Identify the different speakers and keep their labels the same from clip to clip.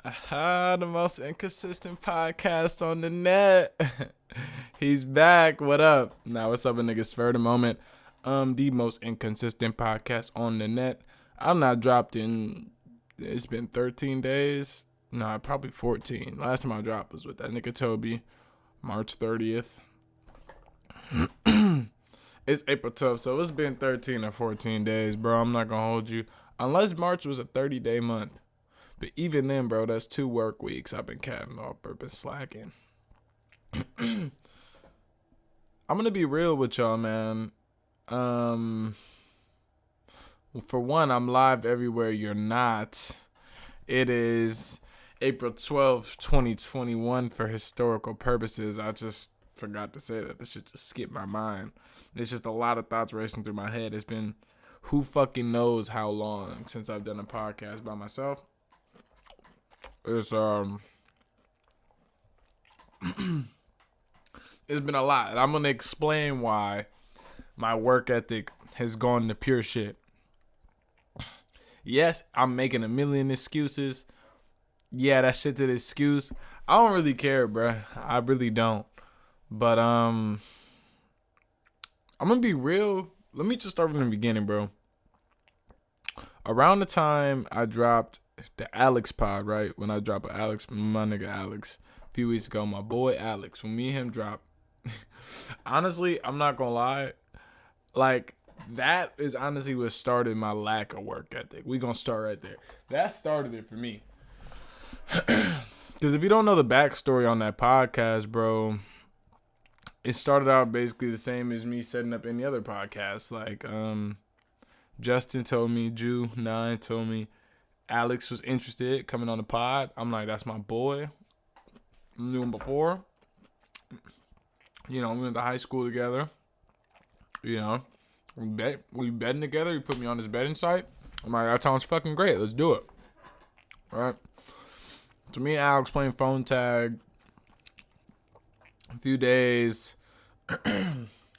Speaker 1: The most inconsistent podcast on the net. He's back. What up? Now, what's up, a nigga? Spur the moment. The most inconsistent podcast on the net. I'm not dropped in. It's been 13 days. Nah, probably 14. Last time I dropped was with that nigga Toby, March 30th. It's April 12th, so it's been 13 or 14 days, bro. I'm not gonna hold you. Unless March was a 30-day month. But even then, bro, that's 2 work weeks. I've been catting off, been slacking. I'm gonna be real with y'all, man. For one, I'm live everywhere you're not. It is April 12th, 2021 for historical purposes. I just forgot to say that. This shit just skipped my mind. There's just a lot of thoughts racing through my head. It's been who fucking knows how long since I've done a podcast by myself. It's it's been a lot, and I'm gonna explain why my work ethic has gone to pure shit. Yes, I'm making a million excuses. Yeah, that shit's an excuse. I don't really care, bruh. I really don't. But I'm gonna be real. Let me just start from the beginning, bro. Around the time I dropped the Alex pod, right? When I dropped my nigga Alex, a few weeks ago, my boy Alex, when me and him dropped, honestly, I'm not gonna lie, like, that is honestly what started my lack of work ethic. We gonna start right there. That started it for me. Because if you don't know the backstory on that podcast, bro, it started out basically the same as me setting up any other podcast. Like, Justin told me, Jew9 told me, Alex was interested coming on the pod. I'm like, that's my boy. I knew him before. You know, we went to high school together. You know, we betting together. He put me on his betting site. I'm like, that sounds fucking great. Let's do it. All right. So me and Alex playing phone tag. A few days.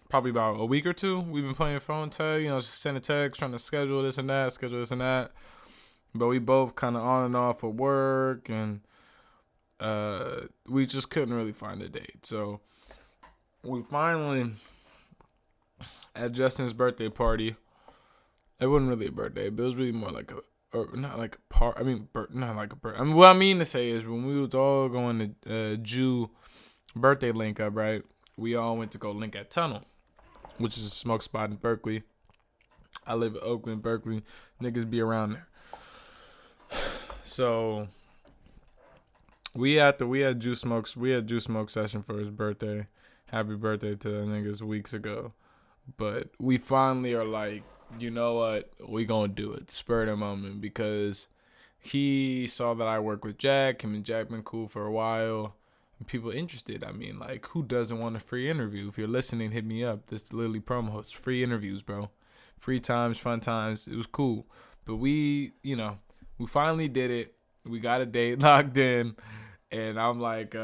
Speaker 1: Probably about a week or two. We've been playing phone tag. You know, just sending texts, trying to schedule this and that. But we both kind of on and off of work, and we just couldn't really find a date. So we finally, at Justin's birthday party, it wasn't really a birthday, but it was really more like not like a part. I mean, not like a birthday. I mean, what I mean to say is when we was all going to Jew birthday link up, right? We all went to go link at Tunnel, which is a smoke spot in Berkeley. I live in Oakland, Berkeley. Niggas be around there. So we had juice smoke session for his birthday. Happy birthday to the niggas weeks ago. But we finally are like, you know what? We gonna do it. Spur of the moment, because he saw that I work with Jack. Him and Jack been cool for a while. And people interested. I mean, like, who doesn't want a free interview? If you're listening, hit me up. This literally promo. It's free interviews, bro. Free times, fun times. It was cool. But we finally did it. We got a date locked in, and I'm like,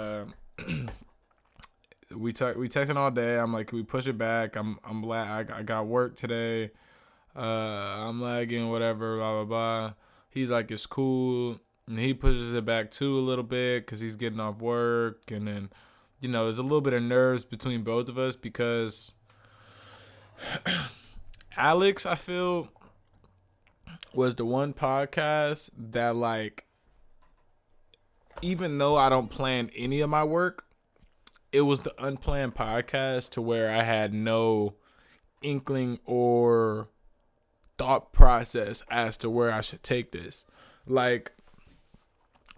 Speaker 1: we texting all day. I'm like, can we push it back? I'm glad I got work today. I'm lagging, whatever, blah blah blah. He's like, it's cool, and he pushes it back too a little bit because he's getting off work, and then, you know, there's a little bit of nerves between both of us because Alex, I feel, was the one podcast that, like, even though I don't plan any of my work, it was the unplanned podcast to where I had no inkling or thought process as to where I should take this. Like,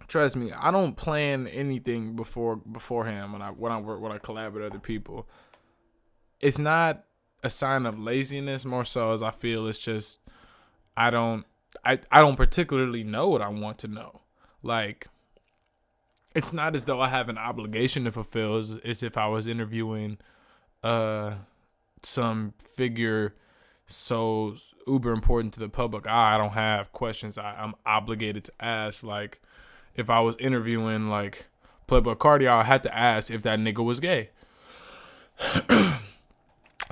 Speaker 1: trust me, I don't plan anything beforehand when I collab with other people. It's not a sign of laziness, more so as I feel it's just I don't particularly know what I want to know. Like, it's not as though I have an obligation to fulfill as if I was interviewing some figure so uber important to the public. I don't have questions I'm obligated to ask. Like, if I was interviewing, like, Playboy Cardi, I had to ask if that nigga was gay.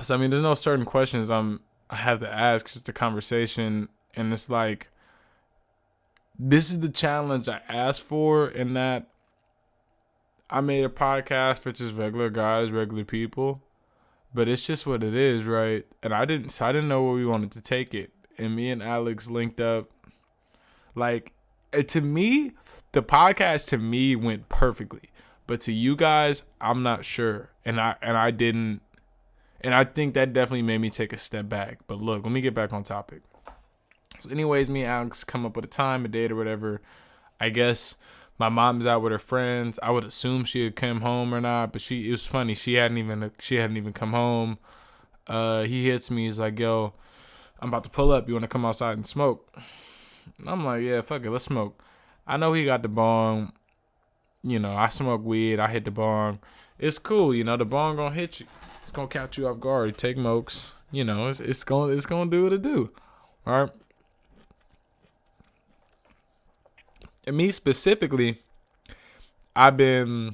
Speaker 1: So, I mean, there's no certain questions I have to ask. It's just a conversation, and it's like, this is the challenge I asked for, in that I made a podcast for just regular guys, regular people. But it's just what it is, right? And I didn't know where we wanted to take it. And me and Alex linked up. Like, to me, the podcast to me went perfectly. But to you guys, I'm not sure. And I didn't. And I think that definitely made me take a step back. But look, let me get back on topic. So anyways, me and Alex come up with a time, a date or whatever. I guess my mom's out with her friends. I would assume she had come home or not, but it was funny. She hadn't even come home. He hits me. He's like, "Yo, I'm about to pull up. You want to come outside and smoke?" And I'm like, "Yeah, fuck it, let's smoke." I know he got the bong. I smoke weed. I hit the bong. It's cool. The bong gonna hit you. It's gonna catch you off guard. Take mokes. It's gonna do what it do. All right. And me specifically, I've been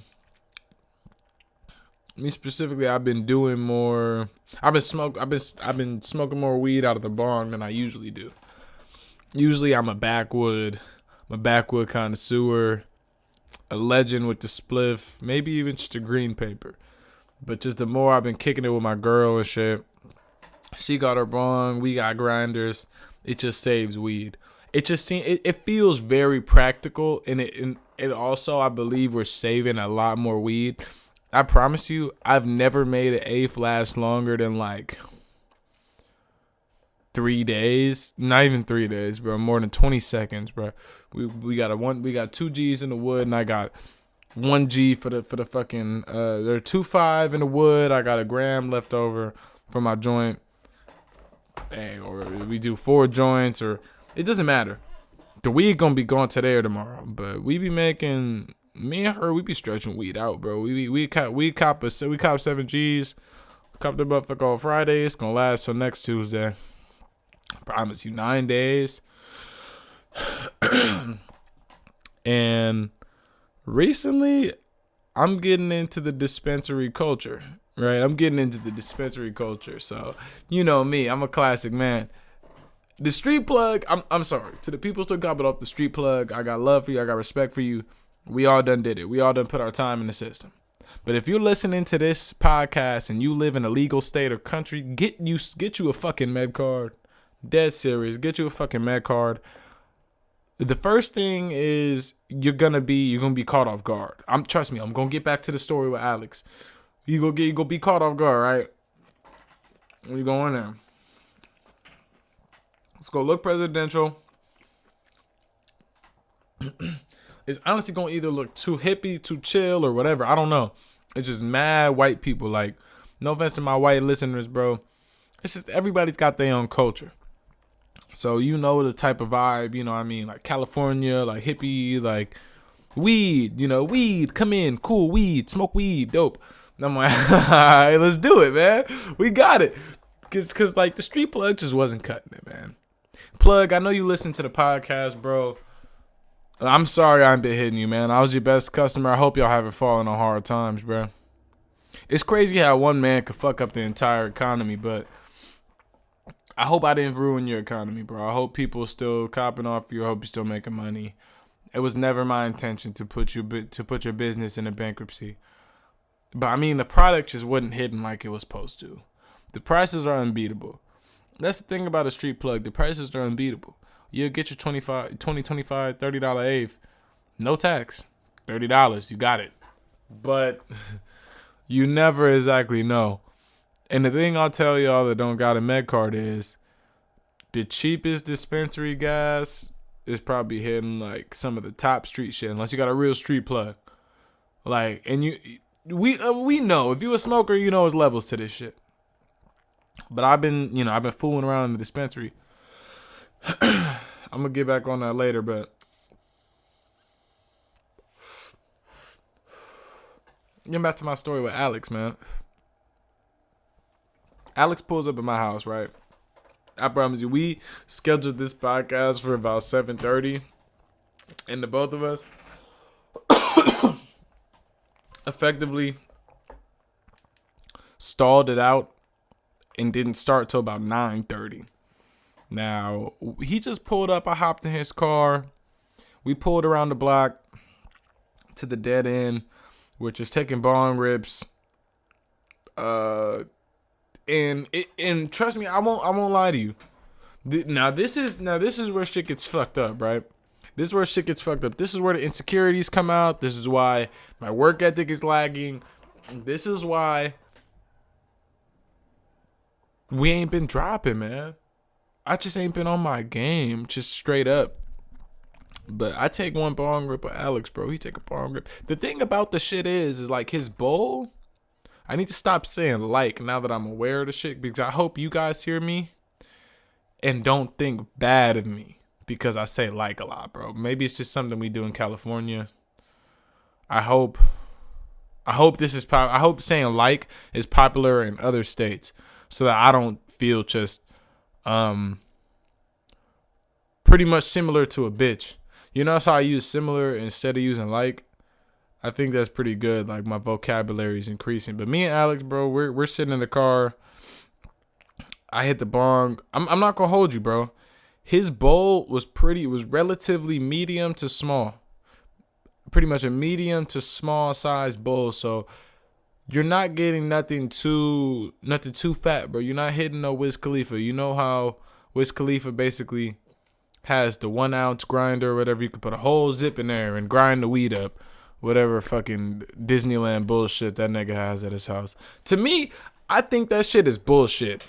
Speaker 1: doing more. I've been smoking more weed out of the bong than I usually do. Usually I'm a backwood connoisseur, a legend with the spliff, maybe even just a green paper. But just the more I've been kicking it with my girl and shit, she got her bong, we got grinders. It just saves weed. It just it feels very practical, and it also, I believe, we're saving a lot more weed. I promise you, I've never made an eighth last longer than like 3 days. Not even 3 days, bro. More than 20 seconds, bro. We got 2 G's in the wood, and I got 1 G for the fucking there are 2.5 in the wood. I got a gram left over for my joint. Hey, or we do 4 joints, or it doesn't matter. The weed gonna be gone today or tomorrow, but we be making, me and her, we be stretching weed out, bro. We cop 7 G's, cop the motherfucker on Friday. It's gonna last till next Tuesday. I promise you, 9 days. And recently, I'm getting into the dispensary culture. Right, I'm getting into the dispensary culture. So, you know me, I'm a classic man. The street plug, I'm sorry. To the people still copping off the street plug, I got love for you. I got respect for you. We all done did it. We all done put our time in the system. But if you're listening to this podcast and you live in a legal state or country, get you a fucking med card. Dead serious. Get you a fucking med card. The first thing is you're gonna be caught off guard. Trust me, I'm gonna get back to the story with Alex. You go be caught off guard, right? When you go in there, let's go look presidential. It's honestly gonna either look too hippie, too chill, or whatever. I don't know. It's just mad white people. Like, no offense to my white listeners, bro. It's just everybody's got their own culture. So the type of vibe, what I mean? Like California, like hippie, like weed, weed, come in, cool, weed, smoke weed, dope. And I'm like, all right, let's do it, man. We got it. Cause like the street plug just wasn't cutting it, man. Plug, I know you listen to the podcast, bro. I'm sorry I ain't been hitting you, man. I was your best customer. I hope y'all haven't fallen on hard times, bro. It's crazy how one man could fuck up the entire economy, but I hope I didn't ruin your economy, bro. I hope people still copping off you. I hope you're still making money. It was never my intention to put your business in a bankruptcy. But I mean, the product just wasn't hitting like it was supposed to. The prices are unbeatable. That's the thing about a street plug. The prices are unbeatable. You'll get your $25, $30 eighth. No tax. $30. You got it. But you never exactly know. And the thing I'll tell y'all that don't got a med card is the cheapest dispensary gas is probably hitting like some of the top street shit, unless you got a real street plug. Like, and we know, if you a smoker, there's levels to this shit. But I've been fooling around in the dispensary. I'm gonna get back on that later, but getting back to my story with Alex, man. Alex pulls up at my house, right? I promise you, we scheduled this podcast for about 7:30, and the both of us effectively stalled it out and didn't start till about 9:30. Now, he just pulled up. I hopped in his car. We pulled around the block to the dead end. We're just taking bong rips. And trust me, I won't lie to you. Now this is where shit gets fucked up, right? This is where shit gets fucked up. This is where the insecurities come out. This is why my work ethic is lagging. This is why we ain't been dropping, man. I just ain't been on my game, just straight up. But I take one bong rip with Alex, bro. He take a bong rip. The thing about the shit is like his bowl. I need to stop saying like now that I'm aware of the shit, because I hope you guys hear me and don't think bad of me because I say like a lot, bro. Maybe it's just something we do in California. I hope this is I hope saying like is popular in other states so that I don't feel just pretty much similar to a bitch. You notice how I use similar instead of using like? I think that's pretty good. Like my vocabulary is increasing. But me and Alex, bro, we're sitting in the car. I hit the bong. I'm not gonna hold you, bro. His bowl was relatively medium to small. Pretty much a medium to small size bowl. So you're not getting nothing too fat, bro. You're not hitting no Wiz Khalifa. You know how Wiz Khalifa basically has the 1 ounce grinder or whatever. You could put a whole zip in there and grind the weed up. Whatever fucking Disneyland bullshit that nigga has at his house. To me, I think that shit is bullshit.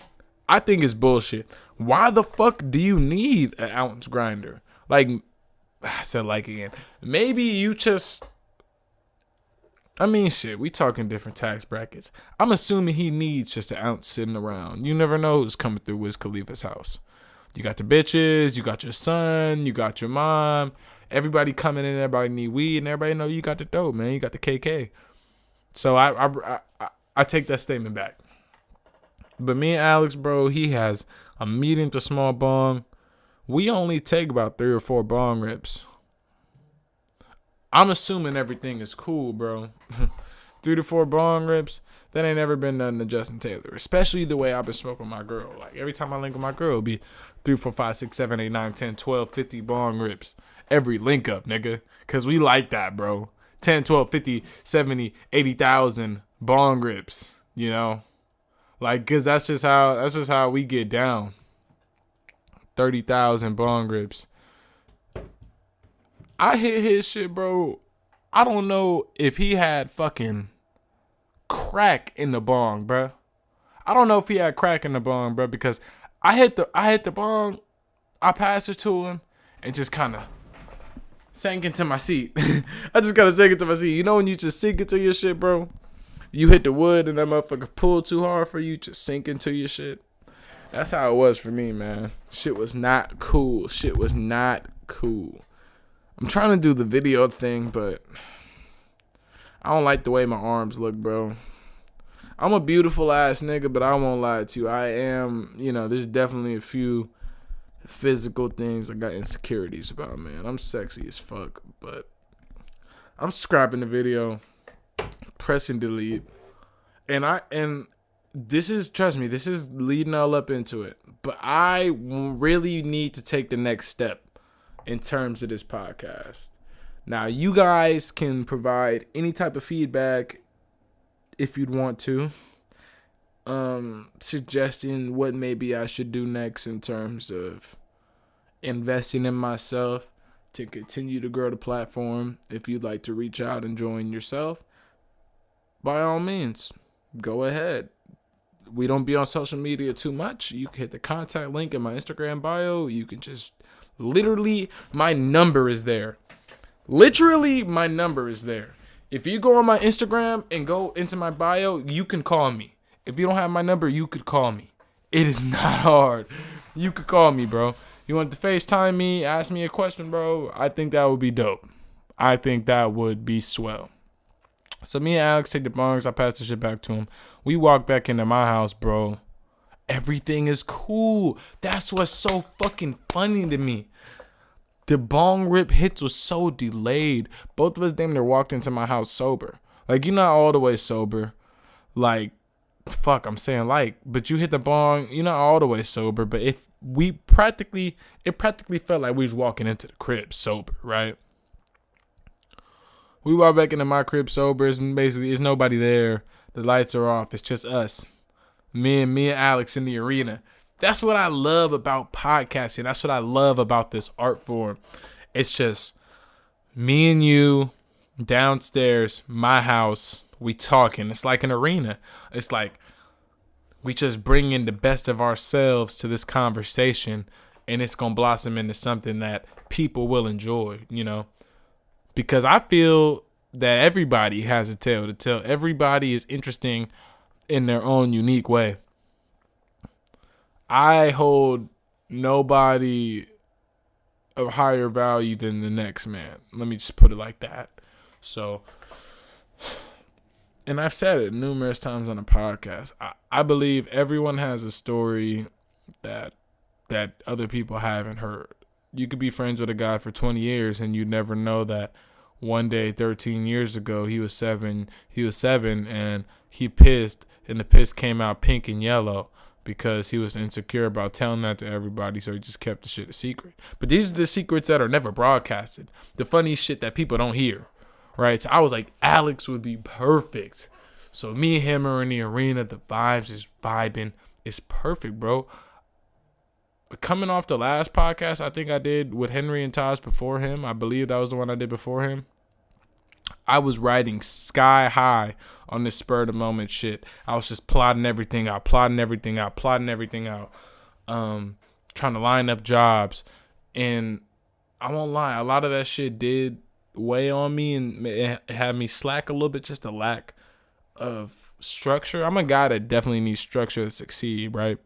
Speaker 1: I think it's bullshit. Why the fuck do you need an ounce grinder? Like, I said like again. Maybe you just... I mean, shit, we talking different tax brackets. I'm assuming he needs just an ounce sitting around. You never know who's coming through Wiz Khalifa's house. You got the bitches, you got your son, you got your mom. Everybody coming in, everybody need weed, and everybody know you got the dope, man. You got the KK. So I take that statement back. But me and Alex, bro, he has a medium to small bong. We only take about 3 or 4 bong rips. I'm assuming everything is cool, bro. 3 to 4 bong rips. That ain't never been nothing to Justin Taylor. Especially the way I've been smoking with my girl. Like every time I link with my girl, it'll be 3, 4, 5, 6, 7, 8, 9, 10, 12, 50 bong rips. Every link up, nigga. Cause we like that, bro. 10, 12, 50, 70, 80,000 bong rips. You know? Like, cause that's just how we get down. 30,000 bong rips. I hit his shit, bro. I don't know if he had fucking crack in the bong, bro. I don't know if he had crack in the bong, bro, because I hit the bong, I passed it to him, and just kind of sank into my seat. I just kind of sank into my seat. You know when you just sink into your shit, bro? You hit the wood and that motherfucker pulled too hard for you, just sink into your shit. That's how it was for me, man. Shit was not cool. Shit was not cool. I'm trying to do the video thing, but I don't like the way my arms look, bro. I'm a beautiful ass nigga, but I won't lie to you. I am, there's definitely a few physical things I got insecurities about, man. I'm sexy as fuck, but I'm scrapping the video, pressing delete, and this is, trust me, this is leading all up into it, but I really need to take the next step in terms of this podcast. Now, you guys can provide any type of feedback if you'd want to, suggesting what maybe I should do next in terms of investing in myself to continue to grow the platform. If you'd like to reach out and join yourself, by all means, go ahead. We don't be on social media too much. You can hit the contact link in my Instagram bio. You can just literally, my number is there. Literally, my number is there. If you go on my Instagram and go into my bio, you can call me. If you don't have my number, you could call me. It is not hard. You could call me, bro. You want to FaceTime me, ask me a question, bro? I think that would be dope. I think that would be swell. So me and Alex take the bongs. I pass the shit back to him. We walk back into my house, bro. Everything is cool. That's what's so fucking funny to me. The bong rip hits was so delayed. Both of us damn near walked into my house sober. Like, you're not all the way sober. Like, fuck, I'm saying like. But you hit the bong, you're not all the way sober. But it practically felt like we was walking into the crib sober, right? We walk back into my crib sober. It's nobody there. The lights are off. It's just us. Me and Alex in the arena. That's what I love about podcasting. That's what I love about this art form. It's just me and you downstairs, my house. We talking. It's like an arena. It's like we just bring in the best of ourselves to this conversation, and it's going to blossom into something that people will enjoy, because I feel that everybody has a tale to tell. Everybody is interesting in their own unique way. I hold nobody of higher value than the next man. Let me just put it like that. So, and I've said it numerous times on the podcast. I believe everyone has a story that other people haven't heard. You could be friends with a guy for 20 years and you never know that one day 13 years ago he was 7 and he pissed and the piss came out pink and yellow because he was insecure about telling that to everybody, so he just kept the shit a secret. But these are the secrets that are never broadcasted. The funny shit that people don't hear, right? So I was like, Alex would be perfect. So me and him are in the arena. The vibes is vibing. It's perfect, bro. Coming off the last podcast I think I did with Henry and Taj before him, I believe that was the one I did before him, I was riding sky high on this spur of the moment shit. I was just plotting everything out, trying to line up jobs. And I won't lie, a lot of that shit did weigh on me and it had me slack a little bit, just a lack of structure. I'm a guy that definitely needs structure to succeed, right?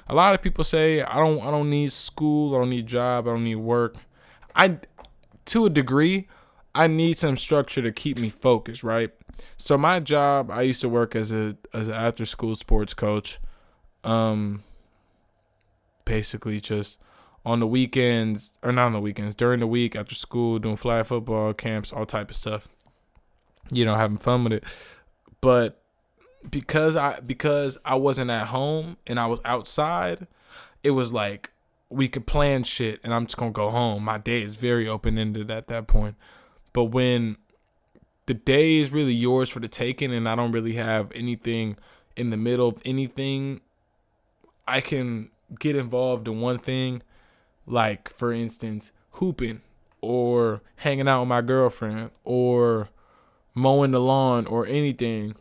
Speaker 1: A lot of people say I don't need school, I don't need job, I don't need work. To a degree, I need some structure to keep me focused, right? So my job, I used to work as an after school sports coach. Basically just on the weekends, or not on the weekends, during the week after school, doing flag football camps, all type of stuff. Having fun with it. But because I wasn't at home and I was outside, it was like we could plan shit and I'm just gonna go home. My day is very open-ended at that point. But when the day is really yours for the taking and I don't really have anything in the middle of anything, I can get involved in one thing, like for instance hooping or hanging out with my girlfriend or mowing the lawn or anything.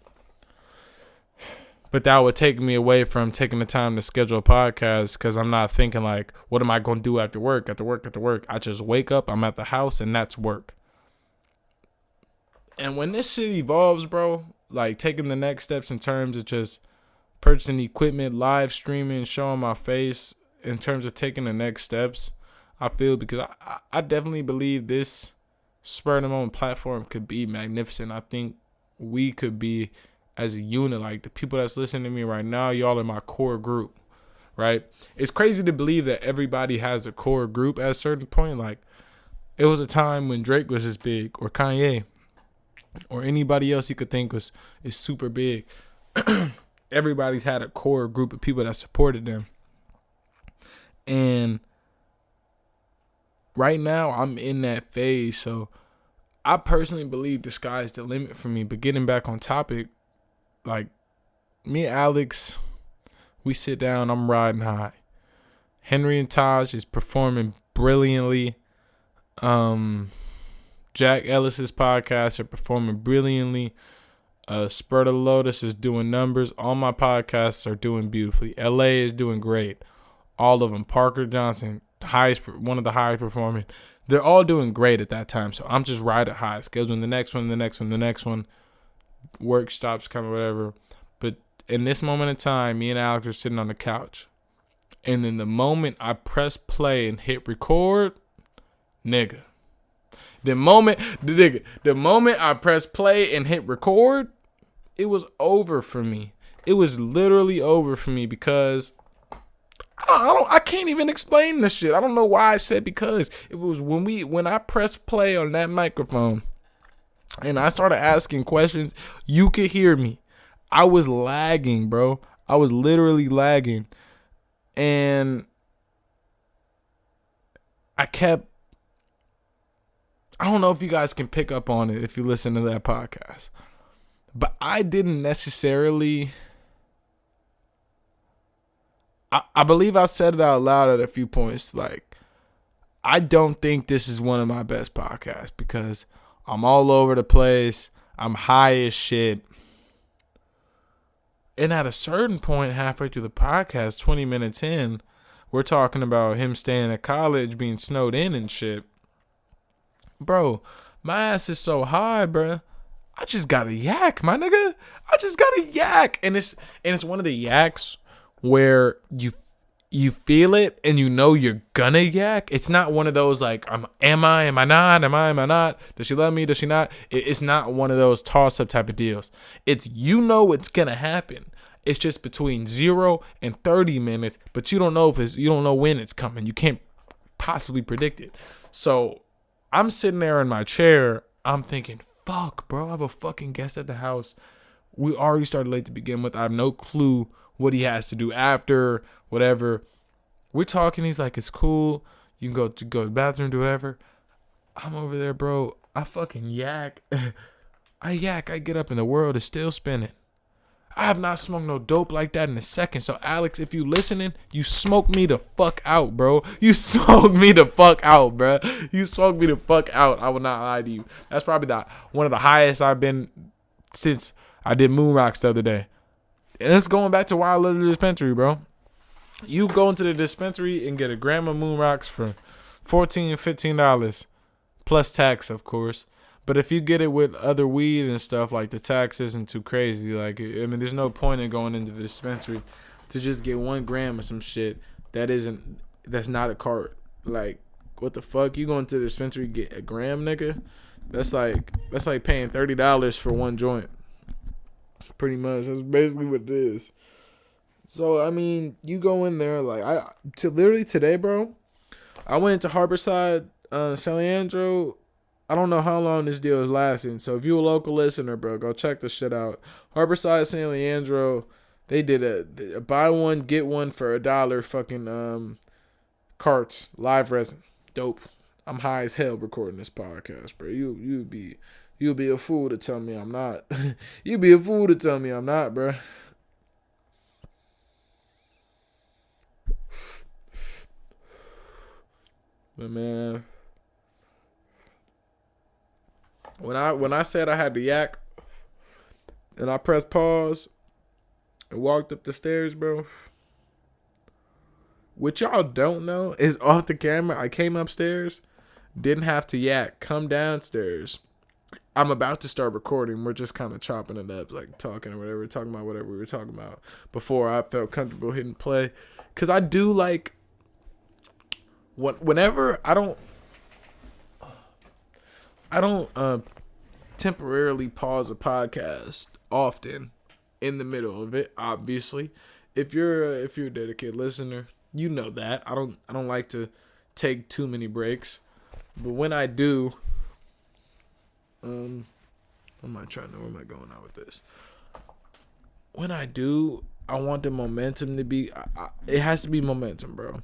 Speaker 1: But that would take me away from taking the time to schedule a podcast because I'm not thinking like, what am I going to do after work? I just wake up, I'm at the house, and that's work. And when this shit evolves, bro, like taking the next steps in terms of just purchasing equipment, live streaming, showing my face, in terms of taking the next steps, I feel, because I definitely believe this spur of the moment platform could be magnificent. I think we could be, as a unit, like the people that's listening to me right now, y'all are my core group, right? It's crazy to believe that everybody has a core group at a certain point. Like, it was a time when Drake was this big, or Kanye, or anybody else you could think is super big. Everybody's had a core group of people that supported them. And right now, I'm in that phase. So I personally believe the sky's the limit for me. But getting back on topic, like, me and Alex, we sit down, I'm riding high. Henry and Taj is performing brilliantly. Jack Ellis's podcasts are performing brilliantly. Spur the Lotus is doing numbers. All my podcasts are doing beautifully. LA is doing great. All of them. Parker Johnson, one of the highest performing. They're all doing great at that time. So I'm just riding high, scheduling the next one. Work stops coming, whatever. But in this moment in time, me and Alex are sitting on the couch. And then the moment I press play and hit record, the moment I press play and hit record, it was over for me. It was literally over for me because I can't even explain this shit. I don't know why I said because. It was when I pressed play on that microphone and I started asking questions, you could hear me. I was lagging, bro. I was literally lagging. And I I don't know if you guys can pick up on it if you listen to that podcast, but I didn't necessarily. I believe I said it out loud at a few points. Like, I don't think this is one of my best podcasts because I'm all over the place. I'm high as shit. And at a certain point, halfway through the podcast, 20 minutes in, we're talking about him staying at college, being snowed in and shit. Bro, my ass is so high, bro. I just got a yak, my nigga. I just got a yak. And it's one of the yaks where you feel it and you know you're gonna yak. It's not one of those like, am I not? Does she love me? Does she not? It's not one of those toss up type of deals. It's, you know, it's gonna happen. It's just between 0 and 30 minutes, but you don't know you don't know when it's coming. You can't possibly predict it. So I'm sitting there in my chair. I'm thinking, fuck, bro, I have a fucking guest at the house. We already started late to begin with. I have no clue what he has to do after, whatever. We're talking. He's like, it's cool. You can go to the bathroom, do whatever. I'm over there, bro. I fucking yak. I get up and the world is still spinning. I have not smoked no dope like that in a second. So, Alex, if you listening, you smoked me the fuck out, bro. You smoked me the fuck out, bro. You smoked me the fuck out. I will not lie to you. That's probably one of the highest I've been since I did moon rocks the other day. And it's going back to why I love the dispensary, bro. You go into the dispensary and get a gram of moon rocks for $14, $15 plus tax, of course. But if you get it with other weed and stuff, like, the tax isn't too crazy. Like, I mean, there's no point in going into the dispensary to just get 1 gram of some shit that's not a cart. Like, what the fuck? You going to the dispensary get a gram, nigga? That's like paying $30 for 1 joint. Pretty much. That's basically what it is. So, I mean, you go in there, like, literally today, bro, I went into Harborside, San Leandro. I don't know how long this deal is lasting. So if you're a local listener, bro, go check this shit out. Harborside, San Leandro, they did a buy one, get one for $1 fucking carts, live resin. Dope. I'm high as hell recording this podcast, bro. You'll be a fool to tell me I'm not. You'd be a fool to tell me I'm not, bro. But man, when I said I had the yak and I pressed pause and walked up the stairs, bro, what y'all don't know is off the camera, I came upstairs, didn't have to yak, come downstairs. I'm about to start recording. We're just kind of chopping it up, like talking or whatever, talking about whatever we were talking about before I felt comfortable hitting play. Because I do like, whenever I don't temporarily pause a podcast often in the middle of it. Obviously, if you're a dedicated listener, you know that I don't like to take too many breaks, but when I do, I'm not trying to know where am I going out with this. When I do, I want the momentum to be. It has to be momentum, bro.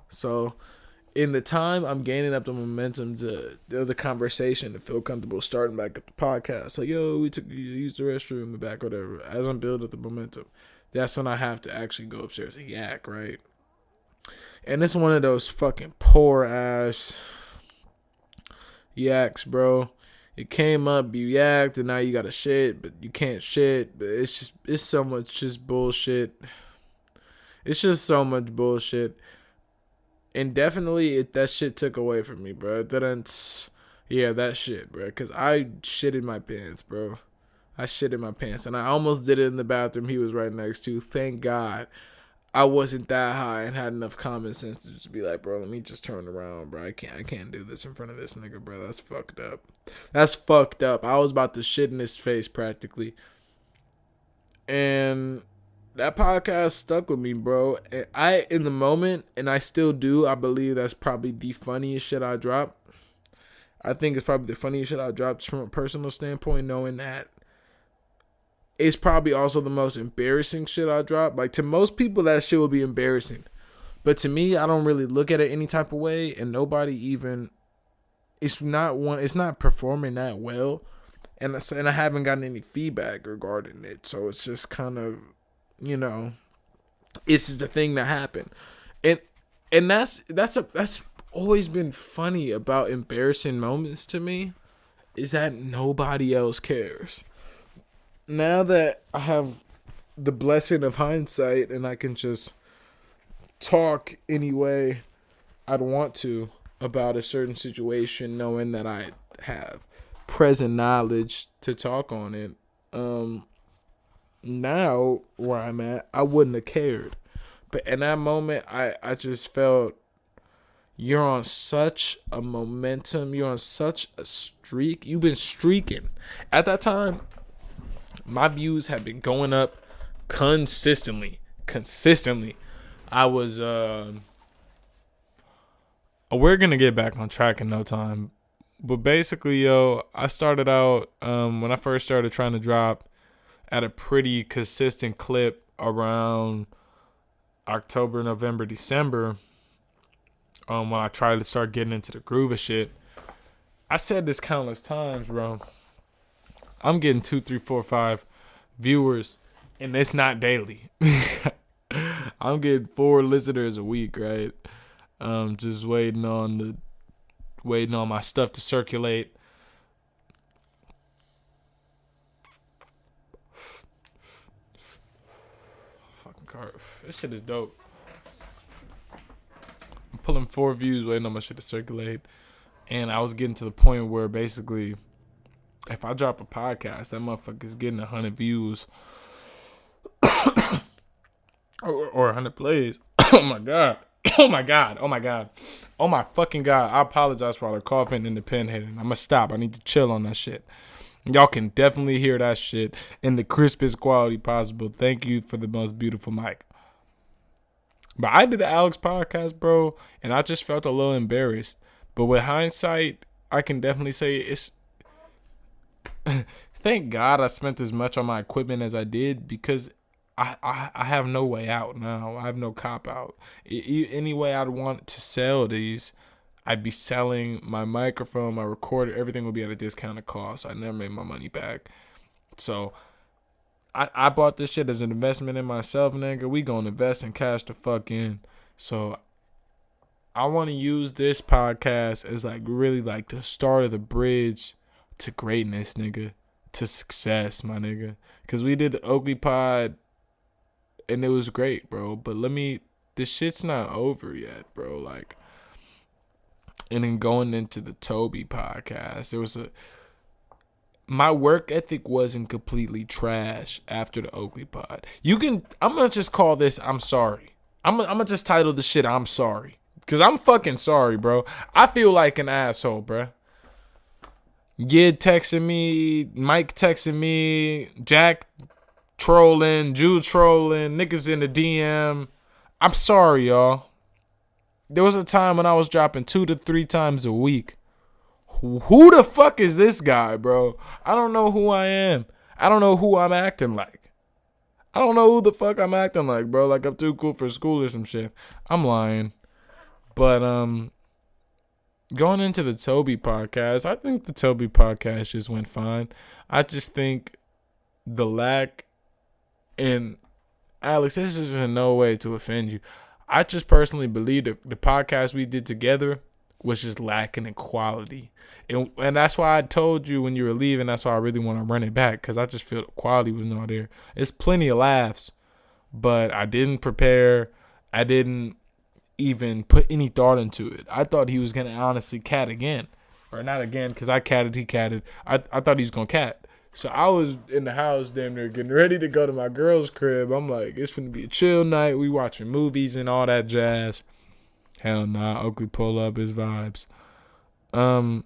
Speaker 1: So, in the time I'm gaining up the momentum to the conversation to feel comfortable starting back up the podcast, like, yo, we used the restroom and back, whatever. As I'm building up the momentum, that's when I have to actually go upstairs and yak, right? And it's one of those fucking poor ass yaks, bro. It came up, you yacked, and now you gotta shit, but you can't shit. But it's so much just bullshit. It's just so much bullshit. And definitely, that shit took away from me, bro. That shit, bro. Because I shit in my pants, bro. I shit in my pants. And I almost did it in the bathroom he was right next to. Thank God I wasn't that high and had enough common sense to just be like, bro, let me just turn around, bro. I can't do this in front of this nigga, bro. That's fucked up. That's fucked up. I was about to shit in his face practically. And that podcast stuck with me, bro. And in the moment, and I still do, I believe that's probably the funniest shit I dropped. I think it's probably the funniest shit I dropped from a personal standpoint, knowing that it's probably also the most embarrassing shit I dropped. Like, to most people, that shit will be embarrassing. But to me, I don't really look at it any type of way, and nobody even it's not performing that well, and I haven't gotten any feedback regarding it. So it's just kind of, it's just the thing that happened, and that's always been funny about embarrassing moments to me, is that nobody else cares. Now that I have the blessing of hindsight and I can just talk any way I'd want to about a certain situation, knowing that I have present knowledge to talk on it. Now where I'm at, I wouldn't have cared. But in that moment, I just felt, you're on such a momentum. You're on such a streak. You've been streaking. At that time, my views have been going up consistently. I was, we're going to get back on track in no time. But basically, I started out, when I first started trying to drop at a pretty consistent clip around October, November, December, when I tried to start getting into the groove of shit. I said this countless times, bro. I'm getting 2, 3, 4, 5 viewers, and it's not daily. I'm getting 4 listeners a week, right? Just waiting on my stuff to circulate. Fucking car. This shit is dope. I'm pulling 4 views, waiting on my shit to circulate. And I was getting to the point where basically, if I drop a podcast, that motherfucker's getting 100 views or 100 plays. Oh my god. Oh my god. Oh my god. Oh my fucking god. I apologize for all the coughing and the pen hitting. I'm gonna stop. I need to chill on that shit. Y'all can definitely hear that shit in the crispest quality possible. Thank you for the most beautiful mic. But I did the Alex podcast, bro, and I just felt a little embarrassed. But with hindsight, I can definitely say it's... Thank God I spent as much on my equipment as I did, because I have no way out now. I have no cop out. Any way I'd want to sell these, I'd be selling my microphone, my recorder, everything would be at a discounted cost. I never made my money back. So I bought this shit as an investment in myself, nigga. We gonna invest and cash the fuck in. So I want to use this podcast as like really like the start of the bridge to greatness, nigga. To success, my nigga. Because we did the Oakley pod and it was great, bro. But this shit's not over yet, bro. Like, and then going into the Toby podcast, my work ethic wasn't completely trash after the Oakley pod. I'm going to just call this, I'm sorry. I'm going to just title the shit, I'm sorry. Because I'm fucking sorry, bro. I feel like an asshole, bro. Yid texting me, Mike texting me, Jack trolling, Jude trolling, niggas in the DM. I'm sorry, y'all. There was a time when I was dropping 2 to 3 times a week. Who the fuck is this guy, bro? I don't know who I am. I don't know who I'm acting like. I don't know who the fuck I'm acting like, bro. Like I'm too cool for school or some shit. I'm lying. But, going into the Toby podcast, I think the Toby podcast just went fine. I just think the lack, and Alex, this is in no way to offend you. I just personally believe that the podcast we did together was just lacking in quality. And that's why I told you when you were leaving, that's why I really want to run it back, because I just feel the quality was not there. It's plenty of laughs, but I didn't prepare. I didn't even put any thought into it. I thought he was going to honestly cat again. Or not again, because I catted, he catted. I thought he was going to cat. So I was in the house damn near getting ready to go to my girl's crib. I'm like, it's going to be a chill night. We watching movies and all that jazz. Hell nah, Oakley pull up his vibes. The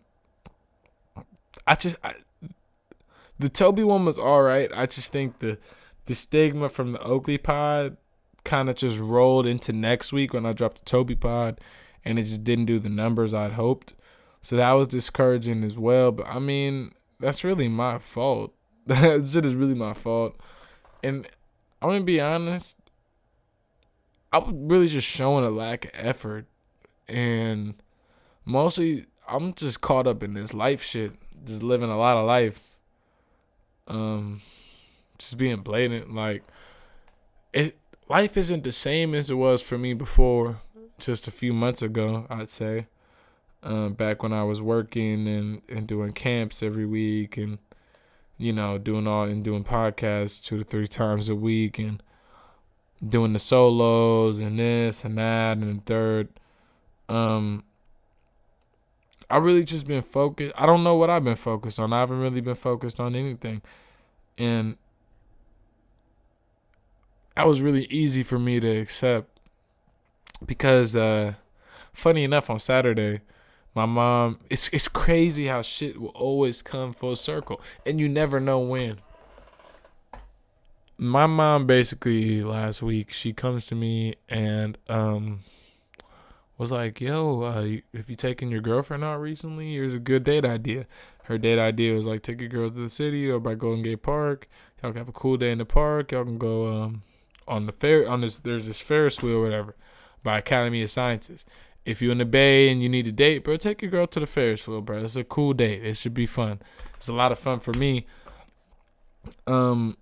Speaker 1: Toby one was all right. I just think the stigma from the Oakley pod kind of just rolled into next week when I dropped the Toby pod, and it just didn't do the numbers I'd hoped. So that was discouraging as well. But I mean, that's really my fault. That shit is really my fault. And I'm gonna be honest, I was really just showing a lack of effort, and mostly I'm just caught up in this life shit, just living a lot of life. Just being blatant, like life isn't the same as it was for me before, just a few months ago, I'd say. Back when I was working and doing camps every week and, doing podcasts 2 to 3 times a week and doing the solos and this and that and the third. I really just been focused. I don't know what I've been focused on. I haven't really been focused on anything. And that was really easy for me to accept because, funny enough, on Saturday, my mom, it's crazy how shit will always come full circle and you never know when. My mom basically last week, she comes to me and was like, yo, have you taken your girlfriend out recently? Here's a good date idea. Her date idea was like, take your girl to the city or by Golden Gate Park. Y'all can have a cool day in the park. Y'all can go on the fair, there's this Ferris wheel or whatever by Academy of Sciences. If you're in the Bay and you need a date, bro, take your girl to the Ferris wheel, bro. It's a cool date. It should be fun. It's a lot of fun for me. And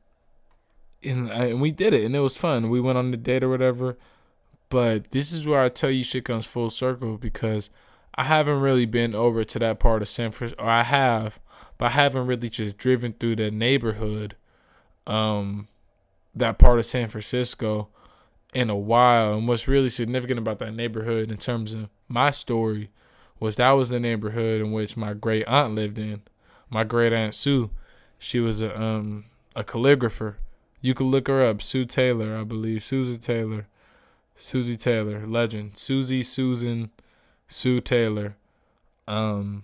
Speaker 1: we did it, and it was fun. We went on the date or whatever. But this is where I tell you shit comes full circle because I haven't really been over to that part of San Francisco. Or I have, but I haven't really just driven through the neighborhood, that part of San Francisco in a while. And what's really significant about that neighborhood in terms of my story was that was the neighborhood in which my great aunt lived in. My great aunt Sue, she was a calligrapher. You could look her up, Sue Taylor, I believe, Susie Taylor, legend, Susan, Sue Taylor. That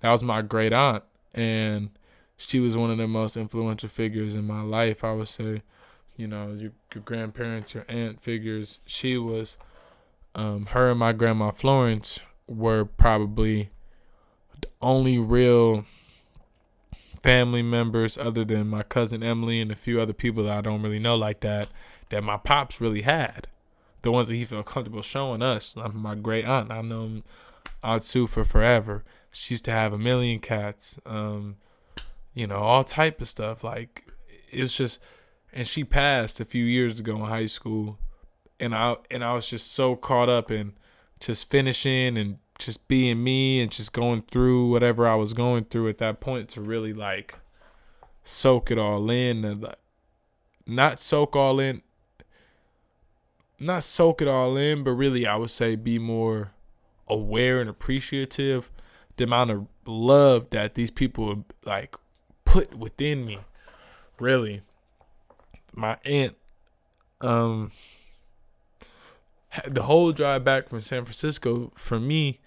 Speaker 1: was my great aunt, and she was one of the most influential figures in my life, I would say. Your grandparents, your aunt figures. She was, her and my grandma Florence were probably the only real family members other than my cousin Emily and a few other people that I don't really know like that my pops really had. The ones that he felt comfortable showing us. Like my great aunt. I know Aunt Sue for forever. She used to have a million cats. All type of stuff. Like, it was just, and she passed a few years ago in high school. And I was just so caught up in just finishing and just being me and just going through whatever I was going through at that point to really like soak it all in and not soak it all in, but really I would say be more aware and appreciative the amount of love that these people like put within me. Really, my aunt, the whole drive back from San Francisco for me,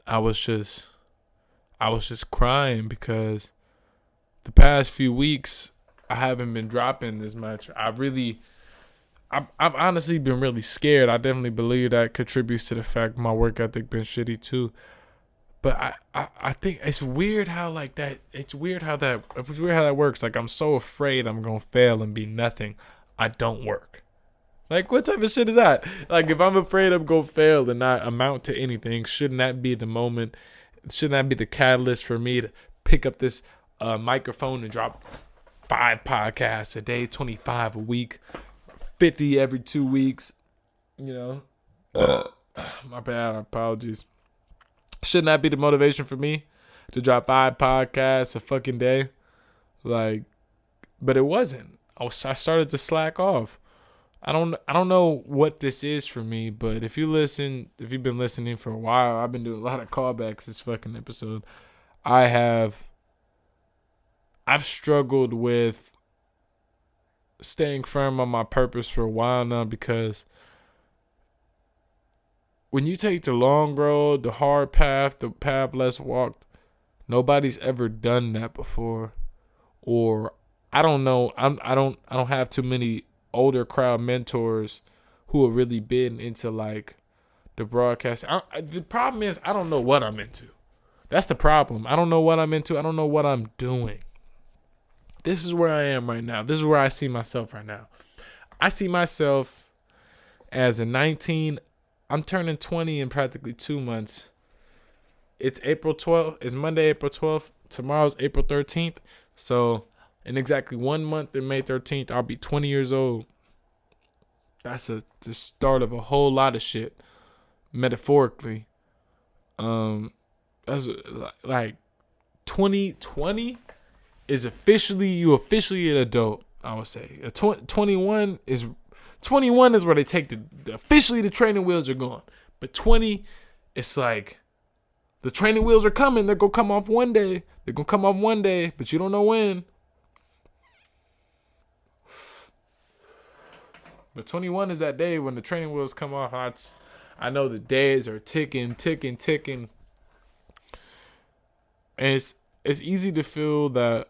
Speaker 1: I was just crying because the past few weeks I haven't been dropping as much. I've honestly been really scared. I definitely believe that contributes to the fact my work ethic been shitty too. But I think it's weird how that works. Like, I'm so afraid I'm gonna fail and be nothing. I don't work. Like, what type of shit is that? Like, if I'm afraid I'm gonna fail and not amount to anything, shouldn't that be the moment? Shouldn't that be the catalyst for me to pick up this microphone and drop 5 podcasts a day, 25 a week, 50 every 2 weeks? My bad. Apologies. Shouldn't that be the motivation for me to drop 5 podcasts a fucking day? Like, but it wasn't. I started to slack off. I don't know what this is for me, but if you've been listening for a while, I've been doing a lot of callbacks this fucking episode. I've struggled with staying firm on my purpose for a while now because when you take the long road, the hard path, the path less walked, nobody's ever done that before. Or I don't know. I don't have too many older crowd mentors who have really been into like the broadcast. The problem is I don't know what I'm into. That's the problem. I don't know what I'm into. I don't know what I'm doing. This is where I am right now. This is where I see myself right now. I see myself as a 19. I'm turning 20 in practically 2 months. It's April 12th. It's Monday, April 12th. Tomorrow's April 13th. So in exactly 1 month, in May 13th, I'll be 20 years old. That's the start of a whole lot of shit, metaphorically. That's like 2020 is you officially an adult. I would say 21 is where they take officially the training wheels are gone. But 20, it's like the training wheels are coming. They're gonna come off one day. But you don't know when. But 21 is that day when the training wheels come off. I know the days are ticking. And it's easy to feel that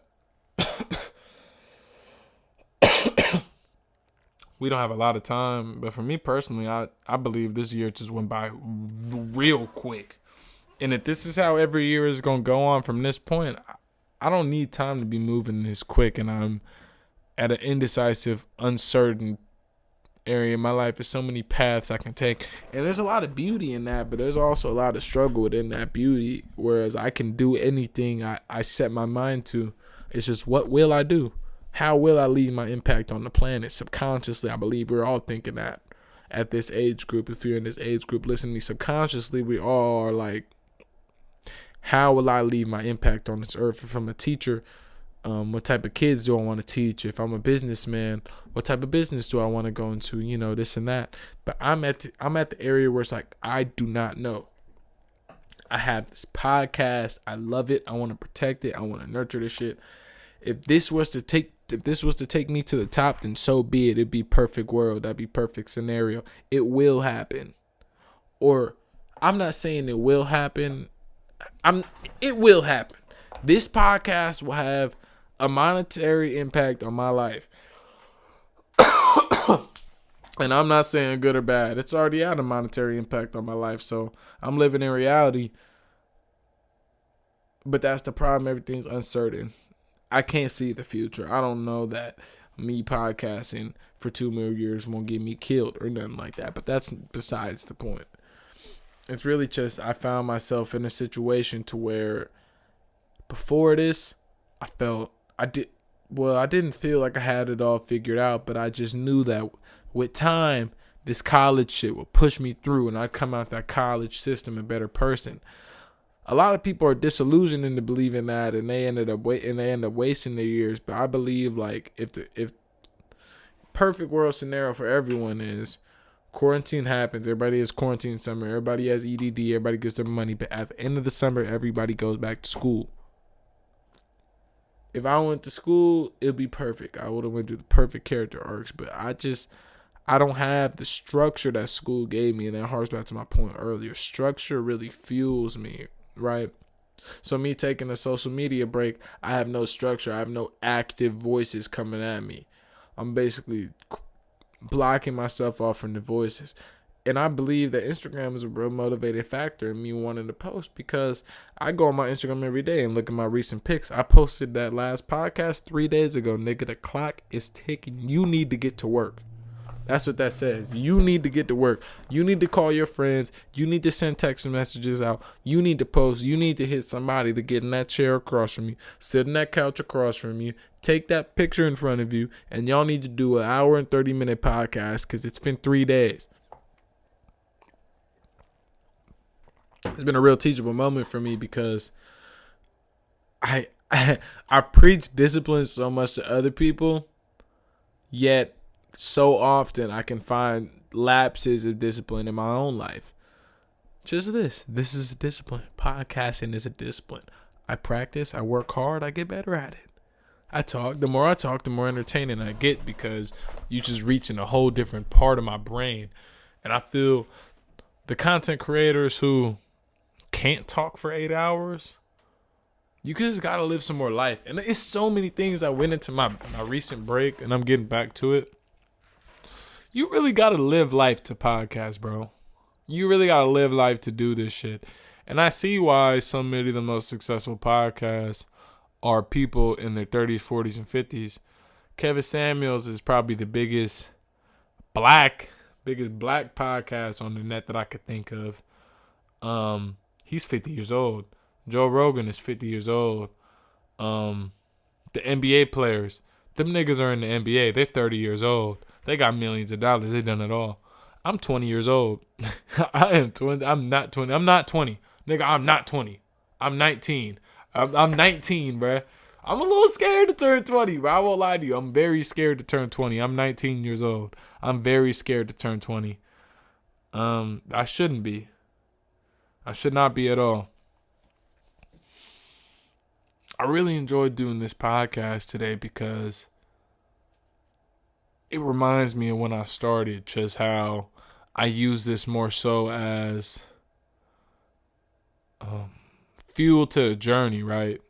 Speaker 1: we don't have a lot of time. But for me personally, I believe this year just went by real quick. And if this is how every year is going to go on from this point, I don't need time to be moving this quick. And I'm at an indecisive, uncertain area in my life. There's so many paths I can take. And there's a lot of beauty in that, but there's also a lot of struggle within that beauty. Whereas I can do anything I set my mind to. It's just, what will I do? How will I leave my impact on the planet? Subconsciously, I believe we're all thinking that at this age group. If you're in this age group listening, subconsciously, we all are like, how will I leave my impact on this earth? If I'm a teacher, what type of kids do I want to teach? If I'm a businessman, what type of business do I want to go into? You know, this and that. But I'm at the area where it's like, I do not know. I have this podcast. I love it. I want to protect it. I want to nurture this shit. If this was to take me to the top, then so be it. It'd be perfect world. That'd be perfect scenario. It will happen. Or I'm not saying it will happen. It will happen. This podcast will have a monetary impact on my life. And I'm not saying good or bad. It's already had a monetary impact on my life. So I'm living in reality. But that's the problem. Everything's uncertain. I can't see the future. I don't know that me podcasting for 2 more years won't get me killed or nothing like that. But that's besides the point. It's really just I found myself in a situation to where before this, I didn't feel like I had it all figured out, but I just knew that with time, this college shit will push me through and I'd come out that college system a better person. A lot of people are disillusioned into believing that, and they end up wasting their years. But I believe like if perfect world scenario for everyone is quarantine happens, everybody has quarantine summer, everybody has EDD, everybody gets their money, but at the end of the summer, everybody goes back to school. If I went to school, it'd be perfect. I would have went through the perfect character arcs, but I don't have the structure that school gave me, and that harks back to my point earlier. Structure really fuels me, right? So me taking a social media break, I have no structure. I have no active voices coming at me. I'm basically blocking myself off from the voices. And I believe that Instagram is a real motivating factor in me wanting to post, because I go on my Instagram every day and look at my recent pics. I posted that last podcast 3 days ago. Nigga, the clock is ticking. You need to get to work. That's what that says. You need to get to work. You need to call your friends. You need to send text messages out. You need to post. You need to hit somebody to get in that chair across from you, sit in that couch across from you, take that picture in front of you, and y'all need to do an hour and 30-minute podcast because it's been 3 days. It's been a real teachable moment for me because I preach discipline so much to other people, yet so often I can find lapses of discipline in my own life. Just this is a discipline. Podcasting is a discipline. I practice, I work hard, I get better at it. I talk. The more I talk, the more entertaining I get, because you just reaching a whole different part of my brain. And I feel the content creators who can't talk for 8 hours, you just gotta live some more life. And it's so many things that went into my recent break, and I'm getting back to it. You really gotta live life to podcast, bro. You really gotta live life to do this shit. And I see why so many of the most successful podcasts are people in their 30s, 40s, and 50s. Kevin Samuels is probably the biggest black biggest black podcast on the net that I could think of. He's 50 years old. Joe Rogan is 50 years old. The NBA players, them niggas are in the NBA. They're 30 years old. They got millions of dollars. They done it all. I'm 20 years old. I am 20. I'm not 20. I'm not 20. Nigga, I'm not 20. I'm 19. I'm 19, bruh. I'm a little scared to turn 20, but I won't lie to you. I'm very scared to turn 20. I'm 19 years old. I'm very scared to turn 20. I shouldn't be. I should not be at all. I really enjoyed doing this podcast today because it reminds me of when I started, just how I use this more so as fuel to a journey, right?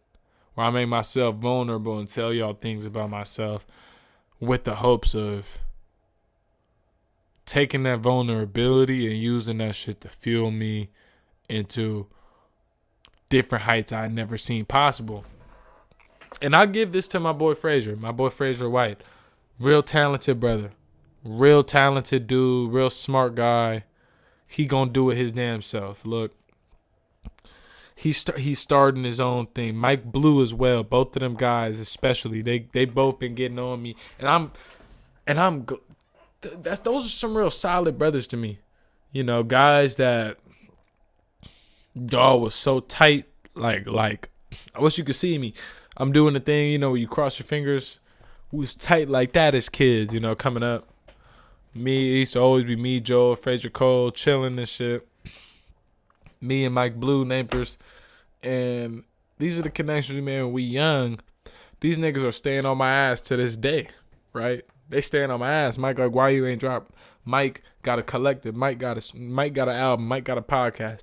Speaker 1: Where I make myself vulnerable and tell y'all things about myself with the hopes of taking that vulnerability and using that shit to fuel me into different heights I had never seen possible. And I give this to my boy Frazier White. Real talented brother. Real talented dude. Real smart guy. He gonna do it his damn self. Look. He's starting his own thing. Mike Blue as well. Both of them guys especially. They both been getting on me. Those are some real solid brothers to me. You know, guys that y'all was so tight. Like I wish you could see me. I'm doing the thing, you know, where you cross your fingers. We was tight like that as kids, you know, coming up. Me, it used to always be me, Joel, Frazier Cole, chilling and shit. Me and Mike Blue, neighbors. And these are the connections we made when we young. These niggas are staying on my ass to this day, right? They staying on my ass. Mike like, why you ain't dropped? Mike got a collective. Mike got an album. Mike got a podcast.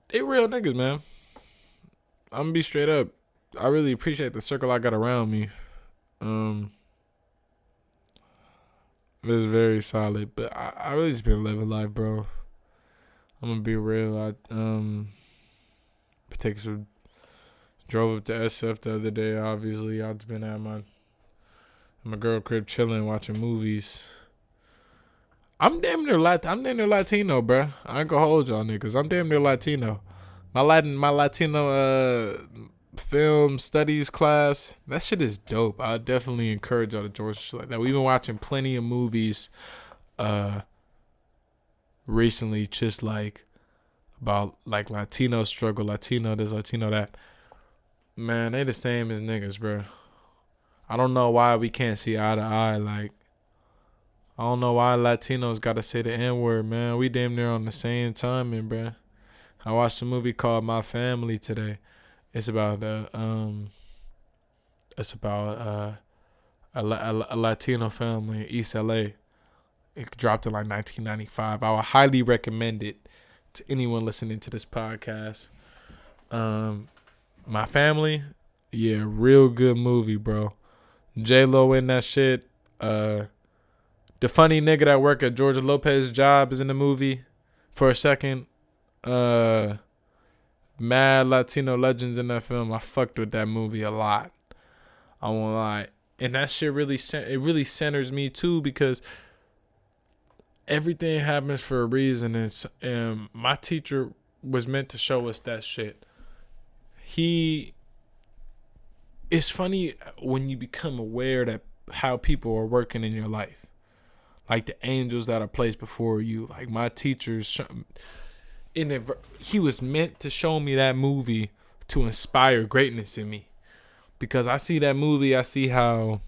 Speaker 1: They real niggas, man. I'm gonna be straight up. I really appreciate the circle I got around me. It's very solid, but I really just been living life, bro. I'm gonna be real. Drove up to SF the other day. Obviously, I've been at my girl crib chilling, watching movies. I'm damn near Latino, bro. I ain't gonna hold y'all niggas. I'm damn near Latino. My Latino film studies class, that shit is dope. I definitely encourage y'all to join shit like that. We've been watching plenty of movies recently, just like about like Latino struggle, Latino this, Latino that. Man, they the same as niggas, bro. I don't know why we can't see eye to eye. Like, I don't know why Latinos gotta say the N-word, man. We damn near on the same timing, bro. I watched a movie called My Family today. It's about a Latino family in East LA. It dropped in like 1995. I would highly recommend it to anyone listening to this podcast. My Family, yeah, real good movie, bro. J-Lo in that shit. The funny nigga that work at Georgia Lopez's job is in the movie for a second. Mad Latino legends in that film. I fucked with that movie a lot. I won't lie. And that shit really centers me too, because everything happens for a reason. And my teacher was meant to show us that shit. It's funny when you become aware that how people are working in your life. Like the angels that are placed before you. Like my teachers, he was meant to show me that movie to inspire greatness in me. Because I see that movie, I see how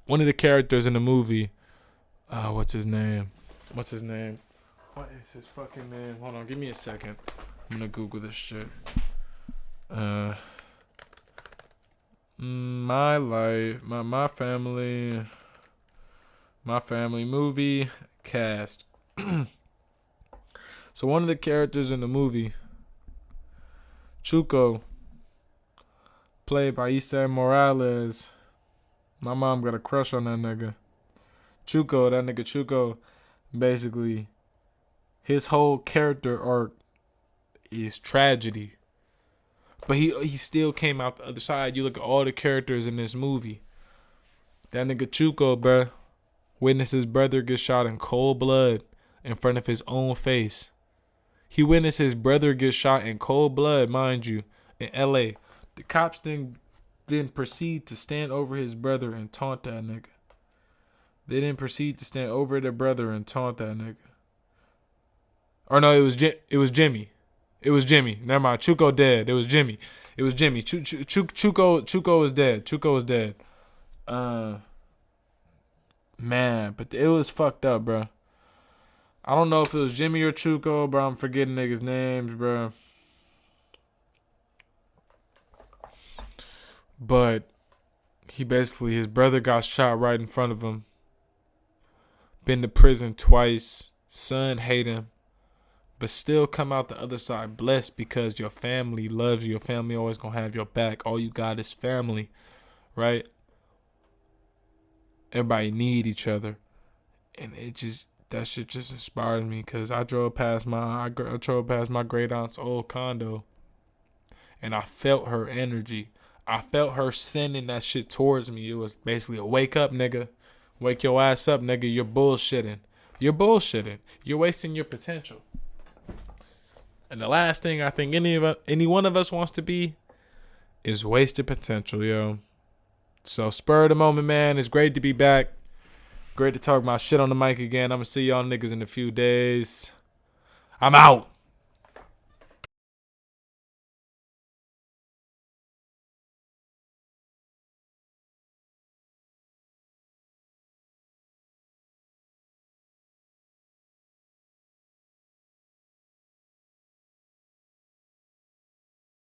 Speaker 1: one of the characters in the movie, what's his name? What is his fucking name? Hold on, give me a second. I'm gonna Google this shit. My life, my family movie cast. So one of the characters in the movie, Chuco, played by Issa Morales. My mom got a crush on that nigga. Chuco, basically, his whole character arc is tragedy. But he still came out the other side. You look at all the characters in this movie. That nigga Chuco, bruh. witnessed his brother get shot in cold blood in front of his own face. He witnessed his brother get shot in cold blood, mind you, in L.A. The cops then proceed to stand over his brother and taunt that nigga. They didn't proceed to stand over the brother and taunt that nigga. Or no, it was Jimmy. It was Jimmy. Never mind. Chuco dead. It was Jimmy. Chuco is dead. Chuco is dead. Man, but it was fucked up, bro. I don't know if it was Jimmy or Chuco, bro. I'm forgetting niggas' names, bro. But his brother got shot right in front of him. Been to prison twice. Son hate him. But still come out the other side blessed because your family loves you. Your family always gonna have your back. All you got is family, right? Everybody need each other. And that shit just inspired me because I drove past my great aunt's old condo and I felt her energy. I felt her sending that shit towards me. It was basically a wake up, nigga. Wake your ass up, nigga. You're bullshitting. You're wasting your potential. And the last thing I think any one of us wants to be is wasted potential, yo. So spur of the moment, man. It's great to be back. Great to talk my shit on the mic again. I'm going to see y'all niggas in a few days. I'm out.